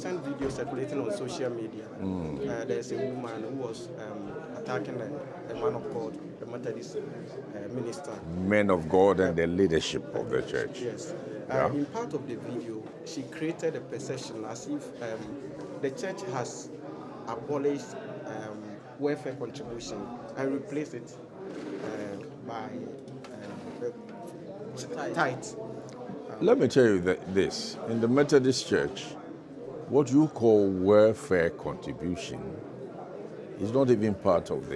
recent video circulating on social media. There's a woman who was attacking a man of God, the Methodist minister. Men of God and the leadership of the church. Yes. Yeah. In part of the video, she created a perception as if the church has abolished welfare contribution and replaced it by tithe. Let me tell you this. In the Methodist Church, what you call welfare contribution is not even part of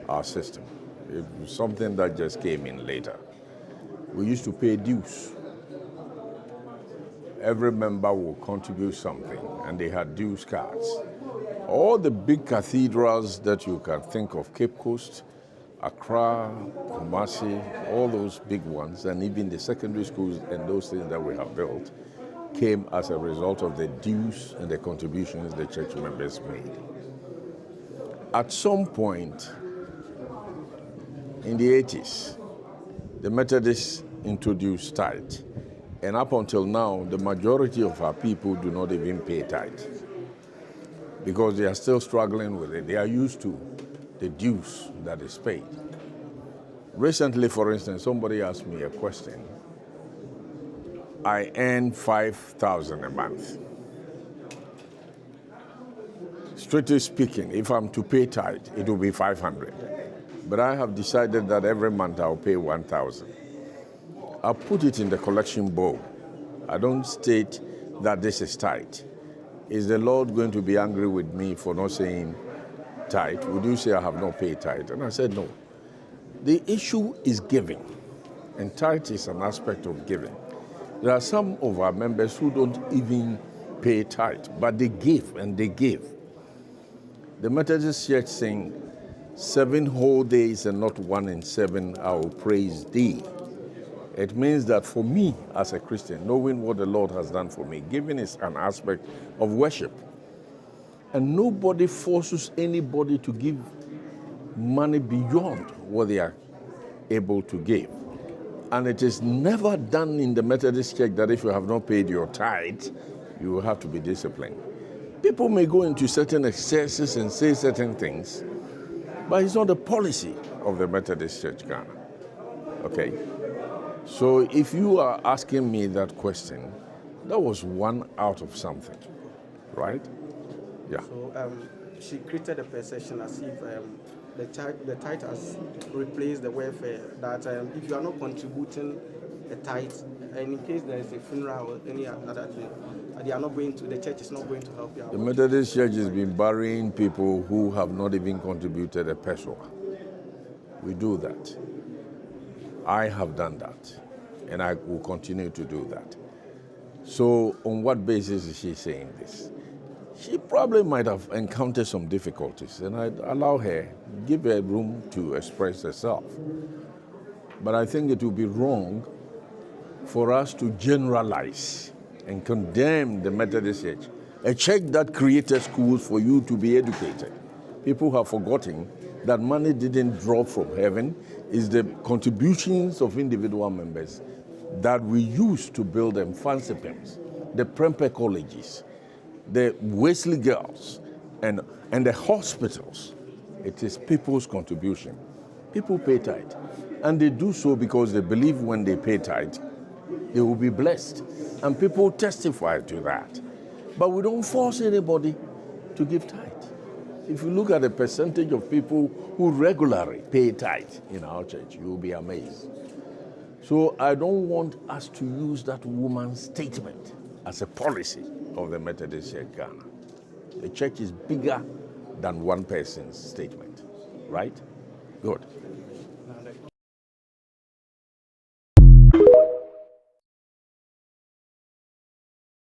our system. It was something that just came in later. We used to pay dues. Every member will contribute something, and they had dues cards. All the big cathedrals that you can think of, Cape Coast, Accra, Kumasi, all those big ones, and even the secondary schools and those things that we have built, came as a result of the dues and the contributions the church members made. At some point in the 80s, the Methodists introduced tithe. And up until now, the majority of our people do not even pay tithe because they are still struggling with it. They are used to the dues that is paid. Recently, for instance, somebody asked me a question. I earn $5,000 a month. Strictly speaking, if I'm to pay tithe, it will be $500. But I have decided that every month I'll pay $1,000. I'll put it in the collection bowl. I don't state that this is tithe. Is the Lord going to be angry with me for not saying tithe? Would you say I have not paid tithe? And I said no. The issue is giving, and tithe is an aspect of giving. There are some of our members who don't even pay tithe, but they give and they give. The Methodist Church saying, 7 whole days and not 1 in 7 I will praise thee. It means that for me as a Christian, knowing what the Lord has done for me, giving is an aspect of worship. And nobody forces anybody to give money beyond what they are able to give. And it is never done in the Methodist Church that if you have not paid your tithe, you will have to be disciplined. People may go into certain excesses and say certain things, but it's not the policy of the Methodist Church, Ghana. Okay? So if you are asking me that question, that was one out of something, right? Yeah. So she created a perception as if the tithe has replaced the welfare, that if you are not contributing a tithe, and in case there is a funeral or any other thing, they are not going to, the church is not going to help you out. The Methodist Church has been burying people who have not even contributed a peso. We do that. I have done that, and I will continue to do that. So on what basis is she saying this? She probably might have encountered some difficulties, and I'd allow her, give her room to express herself. But I think it would be wrong for us to generalize and condemn the Methodist Church, a church that created schools for you to be educated. People have forgotten that money didn't drop from heaven. It's the contributions of individual members that we use to build them fancy pimps, the Prempeh colleges, the Wesley girls, and the hospitals. It is people's contribution. People pay tithe, and they do so because they believe when they pay tithe, they will be blessed, and people testify to that. But we don't force anybody to give tithe. If you look at the percentage of people who regularly pay tithe in our church, you will be amazed. So I don't want us to use that woman's statement as a policy of the Methodist Church Ghana. The church is bigger than one person's statement, right? Good.